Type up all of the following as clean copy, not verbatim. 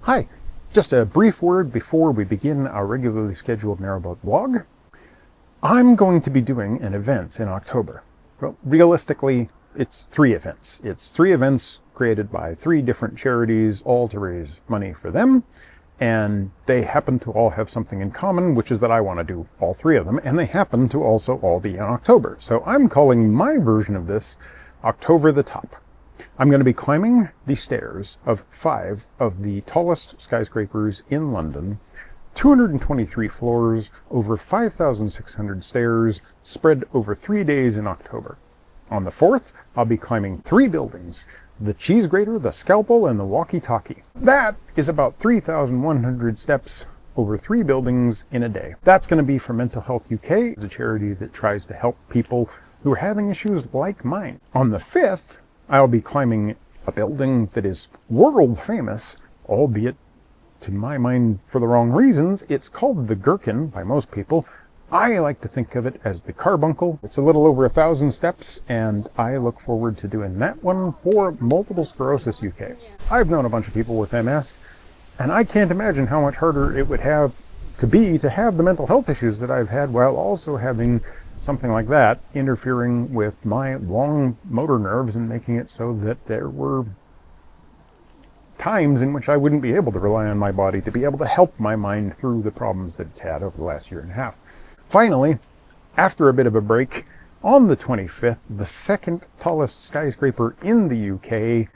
Hi, just a brief word before we begin our regularly scheduled Narrowboat vlog. I'm going to be doing an event in October. Well, realistically, it's 3 events. It's 3 events created by 3 different charities, all to raise money for them. And they happen to all have something in common, which is that I want to do all 3 of them, and they happen to also all be in October. So I'm calling my version of this October the Top. I'm going to be climbing the stairs of 5 of the tallest skyscrapers in London, 223 floors, over 5,600 stairs, spread over 3 days in October. On the 4th, I'll be climbing 3 buildings: the cheese grater, the scalpel, and the walkie-talkie. That is about 3,100 steps over 3 buildings in a day. That's going to be for Mental Health UK, a charity that tries to help people who are having issues like mine. On the 5th, I'll be climbing a building that is world famous, albeit to my mind for the wrong reasons. It's called the Gherkin by most people. I like to think of it as the Carbuncle. It's a little over 1,000 steps, and I look forward to doing that one for Multiple Sclerosis UK. I've known a bunch of people with MS, and I can't imagine how much harder it would have to have the mental health issues that I've had while also having something like that interfering with my long motor nerves and making it so that there were times in which I wouldn't be able to rely on my body to be able to help my mind through the problems that it's had over the last year and a half. Finally, after a bit of a break, on the 25th, the 2nd tallest skyscraper in the UK,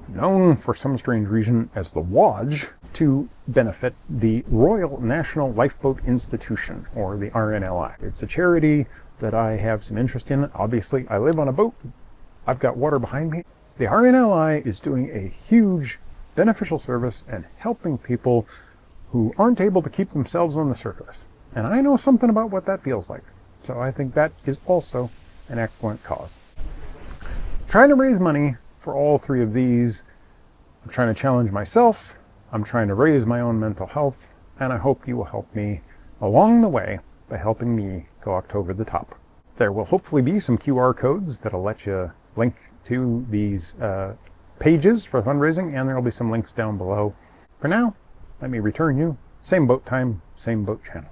known for some strange reason as the Lodge, to benefit the Royal National Lifeboat Institution, or the RNLI. It's a charity that I have some interest in. Obviously, I live on a boat. I've got water behind me. The RNLI is doing a huge beneficial service and helping people who aren't able to keep themselves on the surface. And I know something about what that feels like. So I think that is also an excellent cause. Trying to raise money for all 3 of these. I'm trying to challenge myself. I'm trying to raise my own mental health. And I hope you will help me along the way by helping me go October the Top. There will hopefully be some QR codes that'll let you link to these pages for fundraising, and there will be some links down below. For now, let me return you. Same boat time, same boat channel.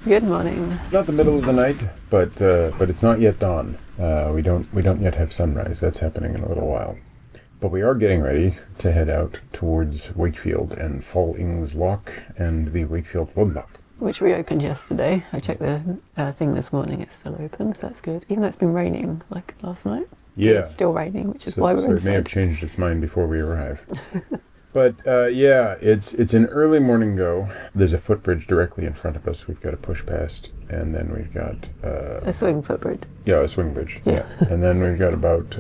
Good morning. Not the middle of the night, but it's not yet dawn. We don't yet have sunrise. That's happening in a little while. But we are getting ready to head out towards Wakefield and Fall Ings Lock and the Wakefield Woodlock. Which reopened yesterday. I checked the thing this morning, it's still open, so that's good. Even though it's been raining, like last night. Yeah. It's still raining, which is why we're inside. It may have changed its mind before we arrive. But yeah, it's an early morning go. There's a footbridge directly in front of us we've got to push past, and then we've got... a swing footbridge. Yeah, a swing bridge. Yeah. And then we've got about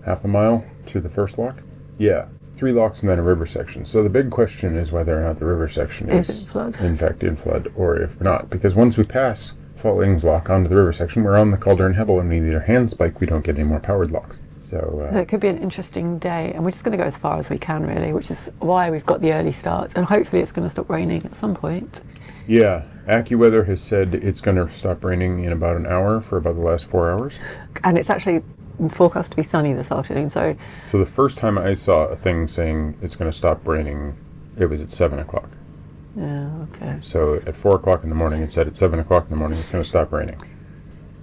half a mile to the first lock. Yeah. 3 locks and then a river section. So the big question is whether or not the river section is in fact in flood, or if not. Because once we pass Fall Ings Lock onto the river section, we're on the Calder and Hebble, and we need our hand spike. We don't get any more powered locks. So it could be an interesting day, and we're just going to go as far as we can, really, which is why we've got the early start, and hopefully it's going to stop raining at some point. Yeah, AccuWeather has said it's going to stop raining in about an hour for about the last 4 hours. And it's actually forecast to be sunny this afternoon, so the first time I saw a thing saying it's going to stop raining, it was at 7 o'clock. Yeah, okay. So at 4 o'clock in the morning it said at 7 o'clock in the morning it's going to stop raining.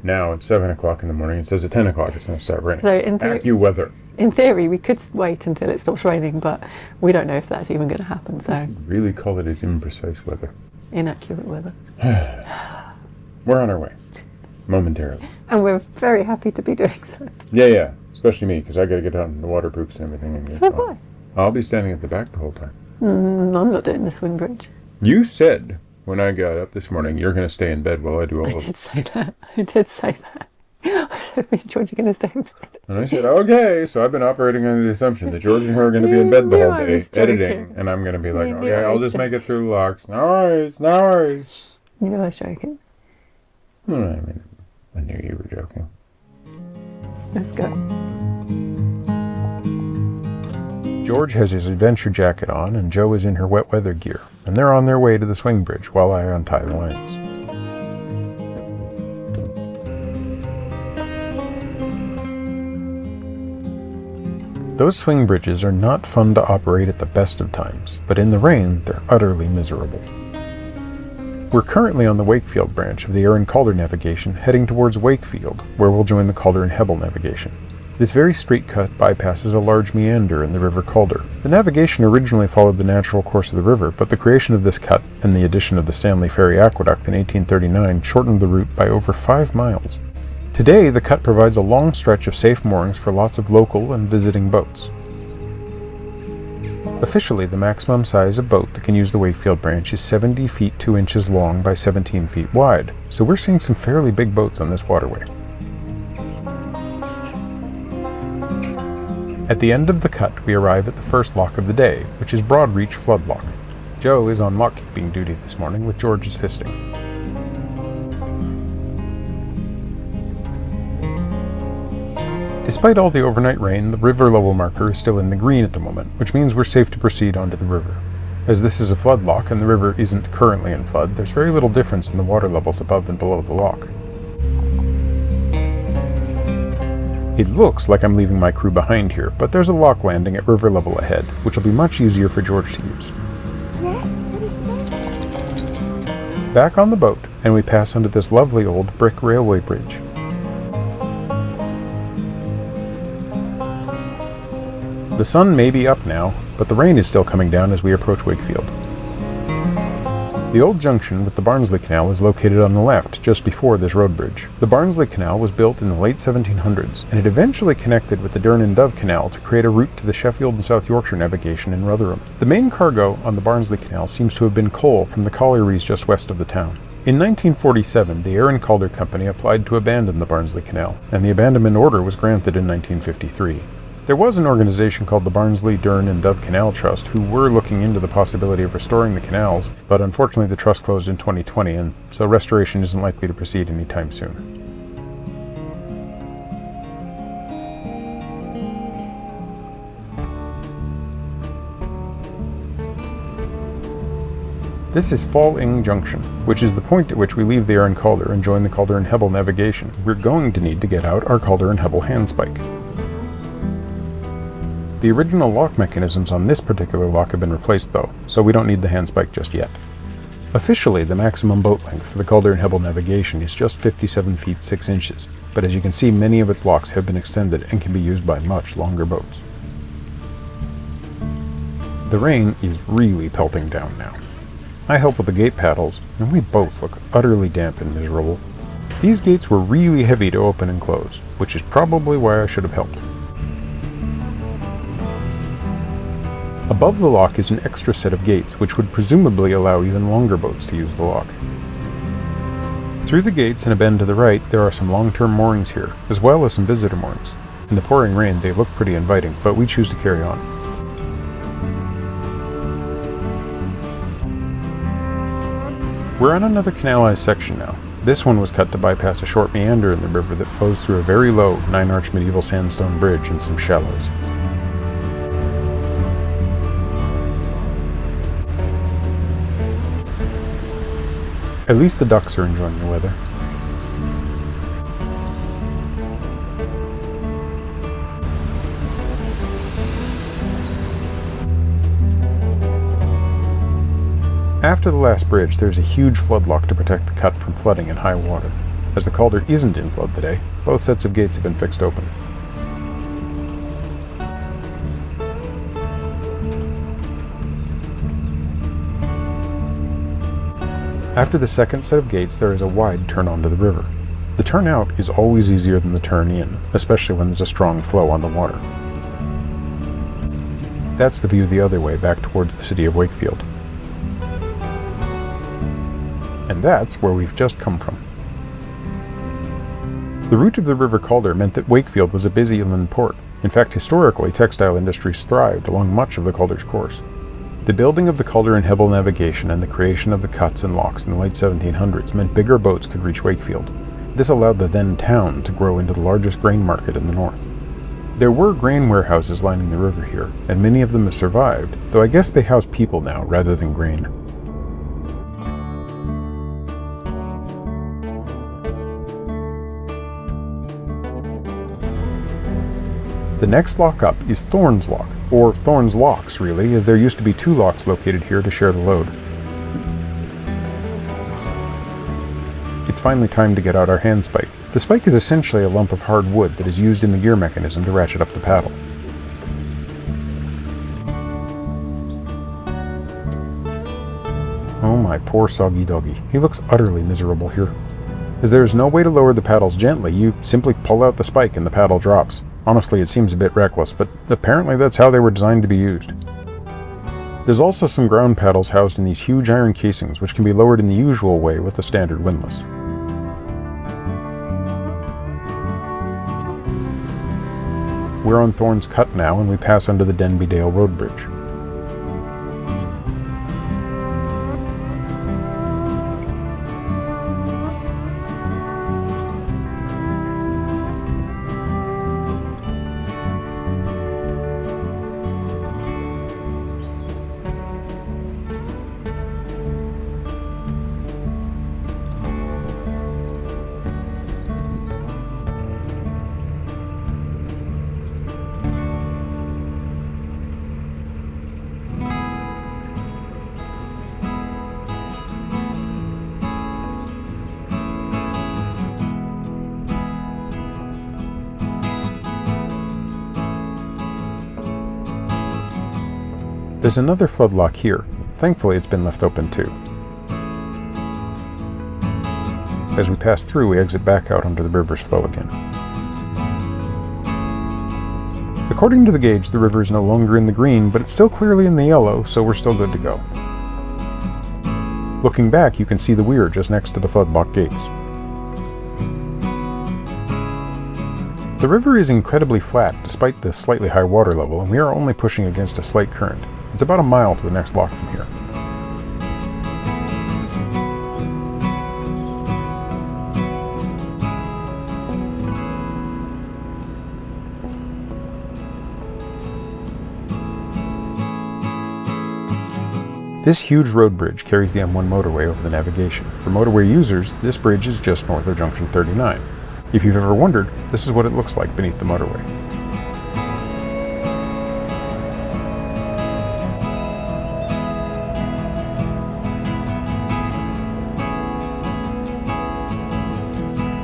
Now at 7 o'clock in the morning it says at 10 o'clock it's going to start raining. So in AccuWeather. In theory, we could wait until it stops raining, but we don't know if that's even going to happen. So we should really call it as imprecise weather. Inaccurate weather. We're on our way. Momentarily. And we're very happy to be doing so. Yeah. Especially me, because I got to get out in the waterproofs and everything. And So why? I'll be standing at the back the whole time. I'm not doing the swing bridge. You said when I got up this morning, you're going to stay in bed while I do all I did say that. I said, me and George are going to stay in bed. And I said, okay. So I've been operating under the assumption that George and her are going to be in bed the whole day, editing. And I'm going to be like, okay, I'll just make it through locks. No worries. You know I was joking. I mean, I knew you were joking. Let's go. George has his adventure jacket on, and Jo is in her wet weather gear, and they're on their way to the swing bridge while I untie the lines. Those swing bridges are not fun to operate at the best of times, but in the rain, they're utterly miserable. We're currently on the Wakefield branch of the Aire and Calder navigation, heading towards Wakefield, where we'll join the Calder and Hebble navigation. This very straight cut bypasses a large meander in the River Calder. The navigation originally followed the natural course of the river, but the creation of this cut and the addition of the Stanley Ferry aqueduct in 1839 shortened the route by over 5 miles. Today, the cut provides a long stretch of safe moorings for lots of local and visiting boats. Officially, the maximum size of boat that can use the Wakefield branch is 70 feet 2 inches long by 17 feet wide, so we're seeing some fairly big boats on this waterway. At the end of the cut, we arrive at the first lock of the day, which is Broadreach Flood Lock. Joe is on lock-keeping duty this morning, with George assisting. Despite all the overnight rain, the river level marker is still in the green at the moment, which means we're safe to proceed onto the river. As this is a flood lock and the river isn't currently in flood, there's very little difference in the water levels above and below the lock. It looks like I'm leaving my crew behind here, but there's a lock landing at river level ahead, which will be much easier for George to use. Back on the boat, and we pass under this lovely old brick railway bridge. The sun may be up now, but the rain is still coming down as we approach Wakefield. The old junction with the Barnsley Canal is located on the left, just before this road bridge. The Barnsley Canal was built in the late 1700s, and it eventually connected with the Durn and Dove Canal to create a route to the Sheffield and South Yorkshire navigation in Rotherham. The main cargo on the Barnsley Canal seems to have been coal from the collieries just west of the town. In 1947, the Aire and Calder Company applied to abandon the Barnsley Canal, and the abandonment order was granted in 1953. There was an organization called the Barnsley, Durn and Dove Canal Trust who were looking into the possibility of restoring the canals, but unfortunately the trust closed in 2020, and so restoration isn't likely to proceed anytime soon. This is Fall Ing Junction, which is the point at which we leave the Aire and Calder and join the Calder and Hebble navigation. We're going to need to get out our Calder and Hebble handspike. The original lock mechanisms on this particular lock have been replaced though, so we don't need the handspike just yet. Officially, the maximum boat length for the Calder and Hebble navigation is just 57 feet 6 inches, but as you can see, many of its locks have been extended and can be used by much longer boats. The rain is really pelting down now. I help with the gate paddles, and we both look utterly damp and miserable. These gates were really heavy to open and close, which is probably why I should have helped. Above the lock is an extra set of gates, which would presumably allow even longer boats to use the lock. Through the gates and a bend to the right, there are some long-term moorings here, as well as some visitor moorings. In the pouring rain, they look pretty inviting, but we choose to carry on. We're on another canalized section now. This one was cut to bypass a short meander in the river that flows through a very low 9-arch medieval sandstone bridge and some shallows. At least the ducks are enjoying the weather. After the last bridge, there's a huge flood lock to protect the cut from flooding in high water. As the Calder isn't in flood today, both sets of gates have been fixed open. After the second set of gates, there is a wide turn onto the river. The turn out is always easier than the turn in, especially when there's a strong flow on the water. That's the view the other way, back towards the city of Wakefield. And that's where we've just come from. The route of the River Calder meant that Wakefield was a busy inland port. In fact, historically, textile industries thrived along much of the Calder's course. The building of the Calder and Hebble navigation and the creation of the cuts and locks in the late 1700s meant bigger boats could reach Wakefield. This allowed the then town to grow into the largest grain market in the north. There were grain warehouses lining the river here, and many of them have survived, though I guess they house people now rather than grain. The next lock up is Thorn's Lock, or Thorn's Locks really, as there used to be 2 locks located here to share the load. It's finally time to get out our hand spike. The spike is essentially a lump of hard wood that is used in the gear mechanism to ratchet up the paddle. Oh my poor Soggy doggy. He looks utterly miserable here. As there is no way to lower the paddles gently, you simply pull out the spike and the paddle drops. Honestly, it seems a bit reckless, but apparently that's how they were designed to be used. There's also some ground paddles housed in these huge iron casings, which can be lowered in the usual way with the standard windlass. We're on Thorn's Cut now, and we pass under the Denby Dale Road Bridge. There's another flood lock here. Thankfully, it's been left open too. As we pass through, we exit back out onto the river's flow again. According to the gauge, the river is no longer in the green, but it's still clearly in the yellow, so we're still good to go. Looking back, you can see the weir just next to the flood lock gates. The river is incredibly flat despite the slightly high water level, and we are only pushing against a slight current. It's about a mile to the next lock from here. This huge road bridge carries the M1 motorway over the navigation. For motorway users, this bridge is just north of Junction 39. If you've ever wondered, this is what it looks like beneath the motorway.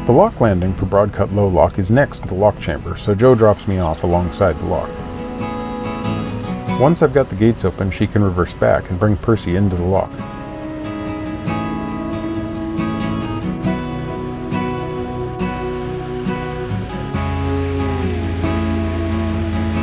The lock landing for Broadcut Low Lock is next to the lock chamber, so Joe drops me off alongside the lock. Once I've got the gates open, she can reverse back and bring Percy into the lock.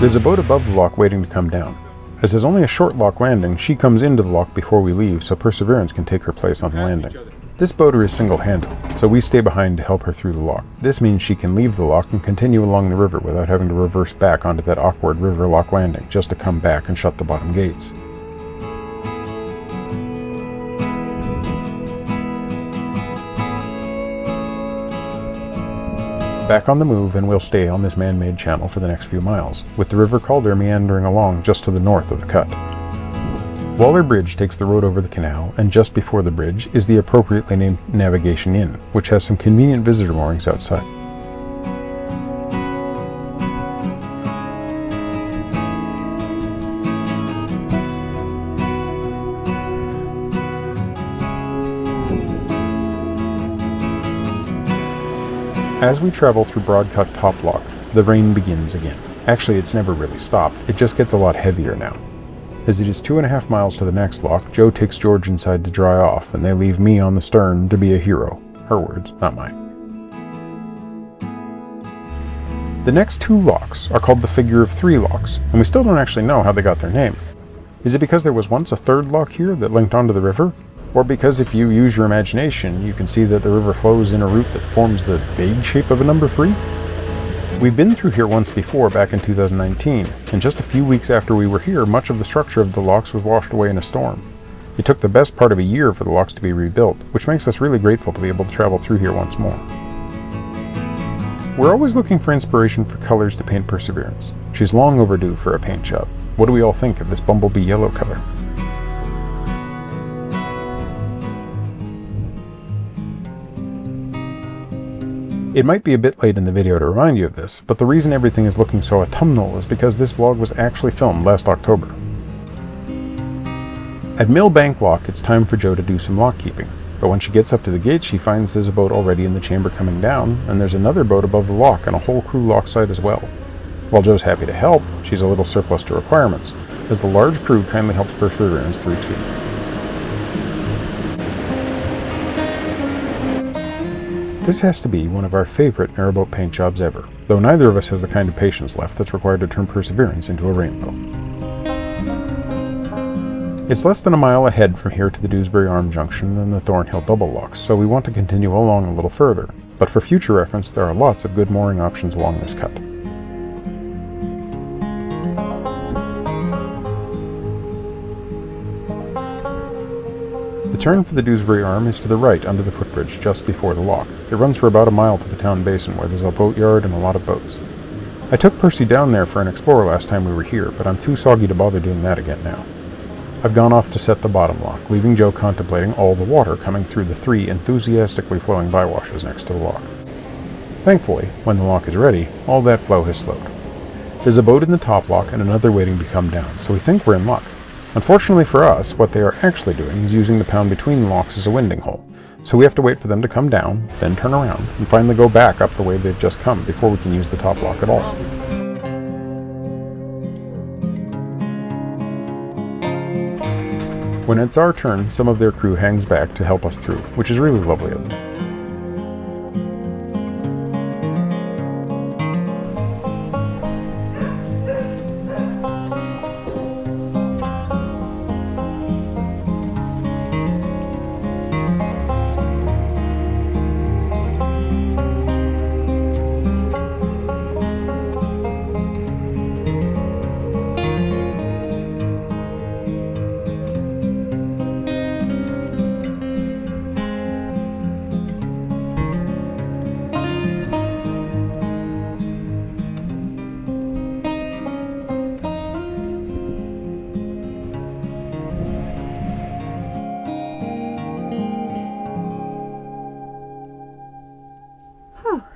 There's a boat above the lock waiting to come down. As there's only a short lock landing, she comes into the lock before we leave so Perseverance can take her place on the landing. This boater is single-handed, so we stay behind to help her through the lock. This means she can leave the lock and continue along the river without having to reverse back onto that awkward river lock landing just to come back and shut the bottom gates. Back on the move, and we'll stay on this man-made channel for the next few miles, with the River Calder meandering along just to the north of the cut. Waller Bridge takes the road over the canal, and just before the bridge is the appropriately named Navigation Inn, which has some convenient visitor moorings outside. As we travel through Broadcut Top Lock, the rain begins again. Actually, it's never really stopped, it just gets a lot heavier now. As it is 2.5 miles to the next lock, Joe takes George inside to dry off, and they leave me on the stern to be a hero. Her words, not mine. The next 2 locks are called the Figure of 3 locks, and we still don't actually know how they got their name. Is it because there was once a 3rd lock here that linked onto the river? Or because if you use your imagination, you can see that the river flows in a route that forms the vague shape of a number 3? We've been through here once before, back in 2019, and just a few weeks after we were here, much of the structure of the locks was washed away in a storm. It took the best part of a year for the locks to be rebuilt, which makes us really grateful to be able to travel through here once more. We're always looking for inspiration for colors to paint Perseverance. She's long overdue for a paint job. What do we all think of this bumblebee yellow color? It might be a bit late in the video to remind you of this, but the reason everything is looking so autumnal is because this vlog was actually filmed last October. At Millbank Lock, it's time for Jo to do some lock keeping, but when she gets up to the gate she finds there's a boat already in the chamber coming down, and there's another boat above the lock and a whole crew lockside as well. While Jo's happy to help, she's a little surplus to requirements, as the large crew kindly helps Perseverance through too. This has to be one of our favorite narrowboat paint jobs ever, though neither of us has the kind of patience left that's required to turn Perseverance into a rainbow. It's less than a mile ahead from here to the Dewsbury Arm Junction and the Thornhill double locks, so we want to continue along a little further, but for future reference there are lots of good mooring options along this cut. The turn for the Dewsbury Arm is to the right under the footbridge just before the lock. It runs for about a mile to the town basin where there's a boatyard and a lot of boats. I took Percy down there for an explore last time we were here, but I'm too soggy to bother doing that again now. I've gone off to set the bottom lock, leaving Jo contemplating all the water coming through the 3 enthusiastically flowing bywashes next to the lock. Thankfully, when the lock is ready, all that flow has slowed. There's a boat in the top lock and another waiting to come down, so we think we're in luck. Unfortunately for us, what they are actually doing is using the pound between the locks as a winding hole, so we have to wait for them to come down, then turn around, and finally go back up the way they've just come before we can use the top lock at all. When it's our turn, some of their crew hangs back to help us through, which is really lovely of them.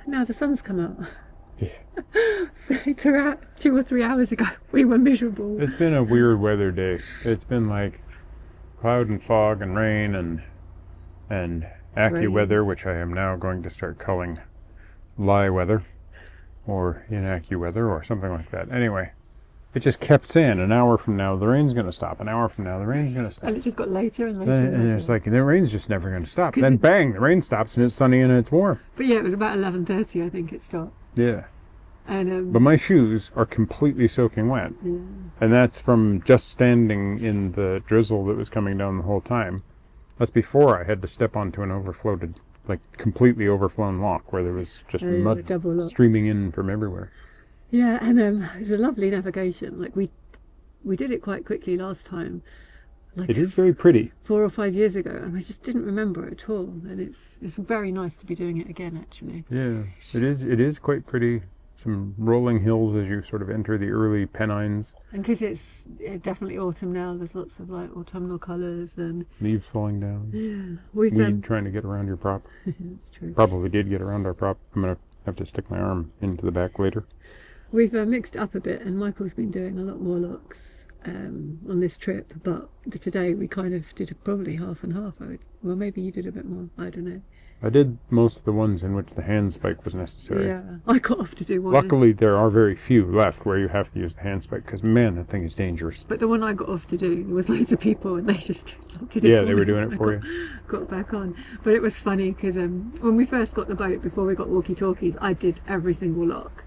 Now the sun's come out. Yeah. Throughout 2 or 3 hours ago, we were miserable. It's been a weird weather day. It's been like cloud and fog and rain and AccuWeather, which I am now going to start calling lie weather or inAccuWeather or something like that. Anyway, it just kept saying an hour from now the rain's going to stop, an hour from now the rain's going to stop. And it just got later and later. And it's like the rain's just never going to stop. Then bang, the rain stops and it's sunny and it's warm. But yeah, it was about 11:30 I think it stopped. Yeah. And but my shoes are completely soaking wet. yeah. And that's from just standing in the drizzle that was coming down the whole time. That's before I had to step onto an overflowed, like completely overflown lock where there was just mud streaming in from everywhere. Yeah, and it's a lovely navigation. Like we did it quite quickly last time. Like it is very pretty. 4 or 5 years ago, and I just didn't remember it at all. And it's very nice to be doing it again, actually. Yeah, it is quite pretty. Some rolling hills as you sort of enter the early Pennines. And because it's definitely autumn now, there's lots of like autumnal colours and leaves falling down. Yeah, we've weed trying to get around your prop. That's true. Probably did get around our prop. I'm gonna have to stick my arm into the back later. We've mixed up a bit, and Michael's been doing a lot more locks on this trip, but today we kind of did probably half and half. Well, maybe you did a bit more, I don't know. I did most of the ones in which the handspike was necessary. Yeah, I got off to do one. Luckily, there are very few left where you have to use the handspike, because man, that thing is dangerous. But the one I got off to do, there was loads of people, and they just did it. Yeah, they were doing it for you. Got back on, but it was funny because when we first got the boat, before we got walkie-talkies, I did every single lock.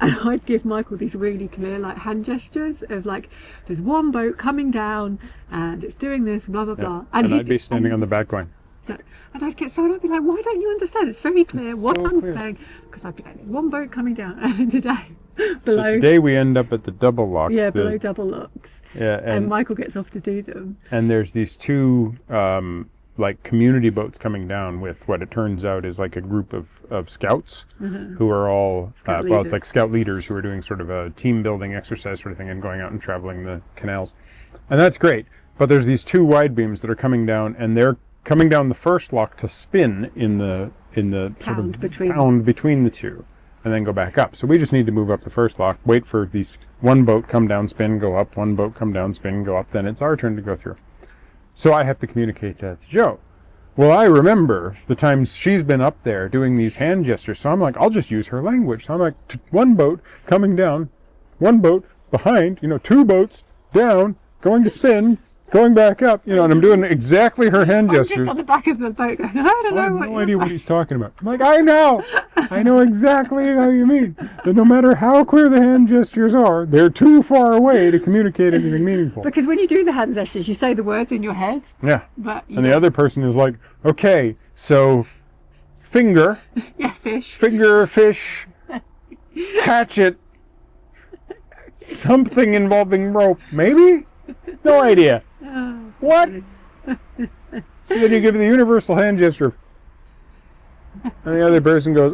And I'd give Michael these really clear like hand gestures of like, there's one boat coming down and it's doing this, blah, blah, blah. And I'd be standing on the back line. And I'd get someone, I'd be like, why don't you understand? It's very clear what I'm saying. Because I'd be like, there's one boat coming down. And today, below. So today we end up at the double locks. Yeah, below double locks. Yeah. And Michael gets off to do them. And there's these two like community boats coming down with what it turns out is like a group of scouts who are all, well, it's like scout leaders who are doing sort of a team building exercise sort of thing and going out and traveling the canals. And that's great. But there's these two wide beams that are coming down, and they're coming down the first lock to spin in the in the sort Pound of between. pound between the two, and then go back up. So we just need to move up the first lock, wait for these one boat come down, spin, go up, one boat come down, spin, go up, then it's our turn to go through. So I have to communicate that to Joe. Well, I remember the times she's been up there doing these hand gestures, so I'm like, I'll just use her language. So I'm like, one boat coming down, one boat behind, two boats down, going to spin, going back up, and I'm doing exactly her hand gestures. I'm just on the back of the boat going, I don't know I have what no idea what he's talking about. I'm like, I know exactly how you mean. That no matter how clear the hand gestures are, they're too far away to communicate anything meaningful. Because when you do the hand gestures, you say the words in your head. Yeah. But and the other person is like, okay, so finger. Yeah, fish. Finger, fish, hatchet, something involving rope, maybe? No idea. Oh, what? So then you give the universal hand gesture, and the other person goes,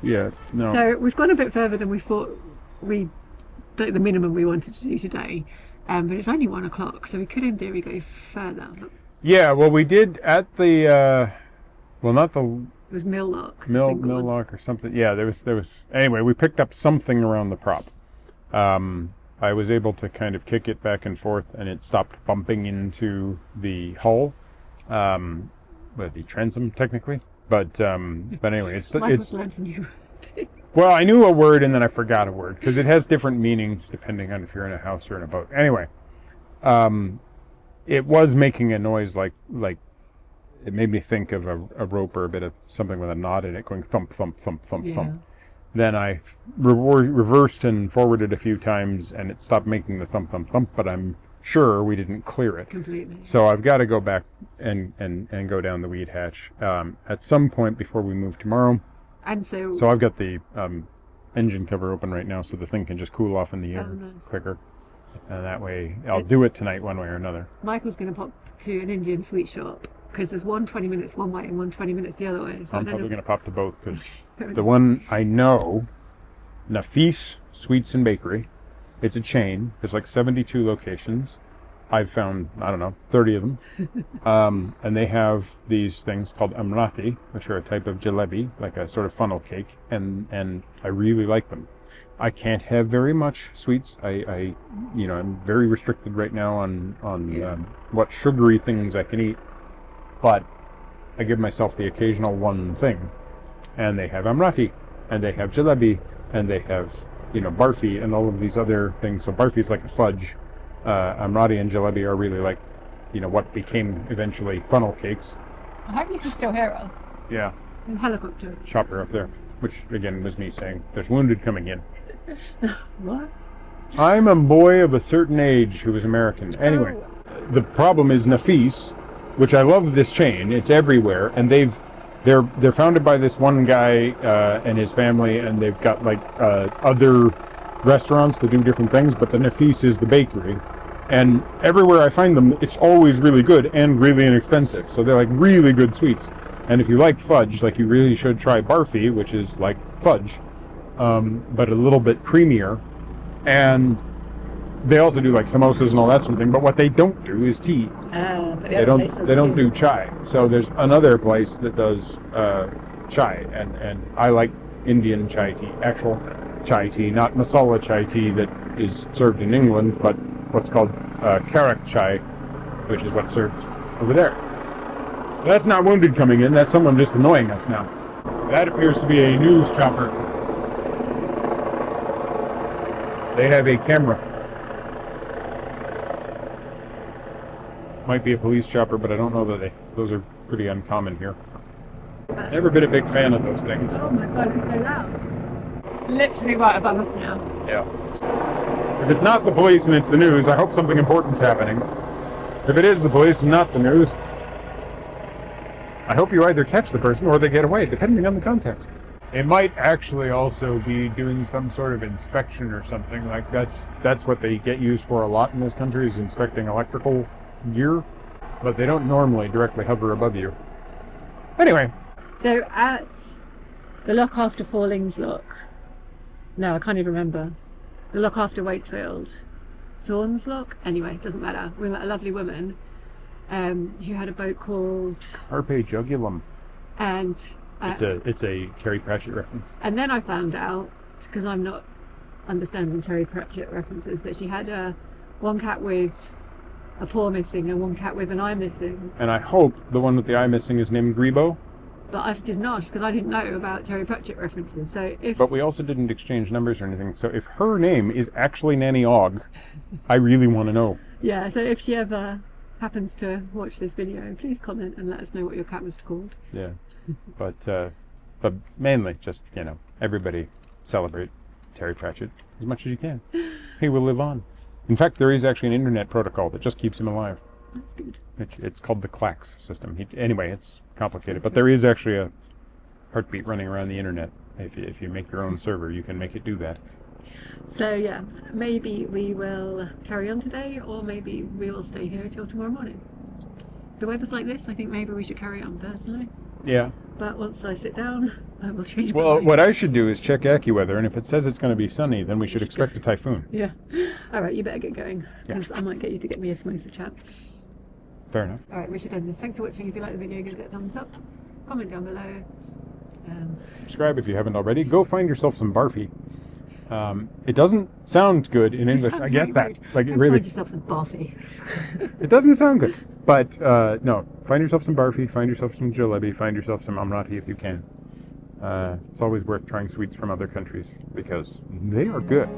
yeah, no. So we've gone a bit further than we thought the minimum we wanted to do today, but it's only 1 o'clock, so we could in theory go further. Yeah, well, we did at the, not the... It was Mill Lock. Mill Lock or something. Yeah, there was. Anyway, we picked up something around the prop. I was able to kind of kick it back and forth, and it stopped bumping into the hull, the transom technically. But anyway, it's learns a new word. Well, I knew a word and then I forgot a word because it has different meanings depending on if you're in a house or in a boat. Anyway, it was making a noise like it made me think of a rope or a bit of something with a knot in it going thump, thump, thump, thump, thump. Then I reversed and forwarded a few times, and it stopped making the thump, thump, thump, but I'm sure we didn't clear it. Completely. So I've got to go back and go down the weed hatch at some point before we move tomorrow. And so I've got the engine cover open right now so the thing can just cool off in the air quicker. And that way, I'll do it tonight one way or another. Michael's going to pop to an Indian sweet shop because there's one 20 minutes one way and one 20 minutes the other way. So I'm probably going to pop to both because the one I know, Nafis Sweets and Bakery, it's a chain. There's like 72 locations. I've found, 30 of them. And they have these things called amrati, which are a type of jalebi, like a sort of funnel cake, and I really like them. I can't have very much sweets. I'm very restricted right now on what sugary things I can eat. But I give myself the occasional one thing. And they have amrati, and they have jalebi, and they have, barfi, and all of these other things. So barfi is like a fudge. Amrati and jalebi are really like, what became eventually funnel cakes. I hope you can still hear us. Yeah. There's a helicopter. Chopper up there, which again was me saying, there's wounded coming in. What? I'm a boy of a certain age who is American. Anyway, The problem is Nafis, which I love this chain. It's everywhere, and they're founded by this one guy and his family, and they've got like other restaurants that do different things, but the Nafis is the bakery. And everywhere I find them, it's always really good and really inexpensive. So they're like really good sweets. And if you like fudge, like you really should try barfi, which is like fudge, but a little bit creamier. And they also do like samosas and all that sort of thing. But what they don't do is tea. But they don't do chai. So there's another place that does chai, and I like Indian chai tea, actual chai tea, not masala chai tea that is served in England, but what's called karak chai, which is what's served over there. That's not wounded coming in, that's someone just annoying us now. So that appears to be a news chopper. They have a camera. Might be a police chopper, but I don't know that those are pretty uncommon here. Never been a big fan of those things. Oh my god, it's so loud. Literally right above us now. Yeah. If it's not the police and it's the news, I hope something important's happening. If it is the police and not the news, I hope you either catch the person or they get away, depending on the context. It might actually also be doing some sort of inspection or something. Like that's what they get used for a lot in this country, is inspecting electrical gear, but they don't normally directly hover above you. Anyway. So at the lock after Fallings lock, no, I can't even remember. The lock after Wakefield, Thorns lock? Anyway, doesn't matter. We met a lovely woman who had a boat called Carpe Jugulum. And It's a Terry Pratchett reference. and then I found out, because I'm not understanding Terry Pratchett references, that she had one cat with a paw missing and one cat with an eye missing. And I hope the one with the eye missing is named Grebo. But I didn't ask because I didn't know about Terry Pratchett references. So if But we also didn't exchange numbers or anything. So if her name is actually Nanny Ogg, I really want to know. yeah, so if she ever happens to watch this video, please comment and let us know what your cat was called. Yeah. But mainly just, everybody celebrate Terry Pratchett as much as you can. He will live on. In fact, there is actually an internet protocol that just keeps him alive. That's good. It's called the CLACS system. Anyway, it's complicated, but there is actually a heartbeat running around the internet. If you make your own server, you can make it do that. So yeah, maybe we will carry on today, or maybe we will stay here till tomorrow morning. If the weather's like this, I think maybe we should carry on personally. Yeah. But once I sit down, I will change my Well, mind. what I should do is check AccuWeather, and if it says it's going to be sunny, then we should expect a typhoon. Yeah. All right, you better get going, because I might get you to get me a samosa chat. Fair enough. All right, we should end this. Thanks for watching. If you like the video, give it a thumbs up. Comment down below. Subscribe if you haven't already. Go find yourself some barfy. It doesn't sound good in English. I get that. Like, it really. Find yourself some barfy. It doesn't sound good. But no, find yourself some barfi, find yourself some jalebi, find yourself some amrati if you can. It's always worth trying sweets from other countries because they are good.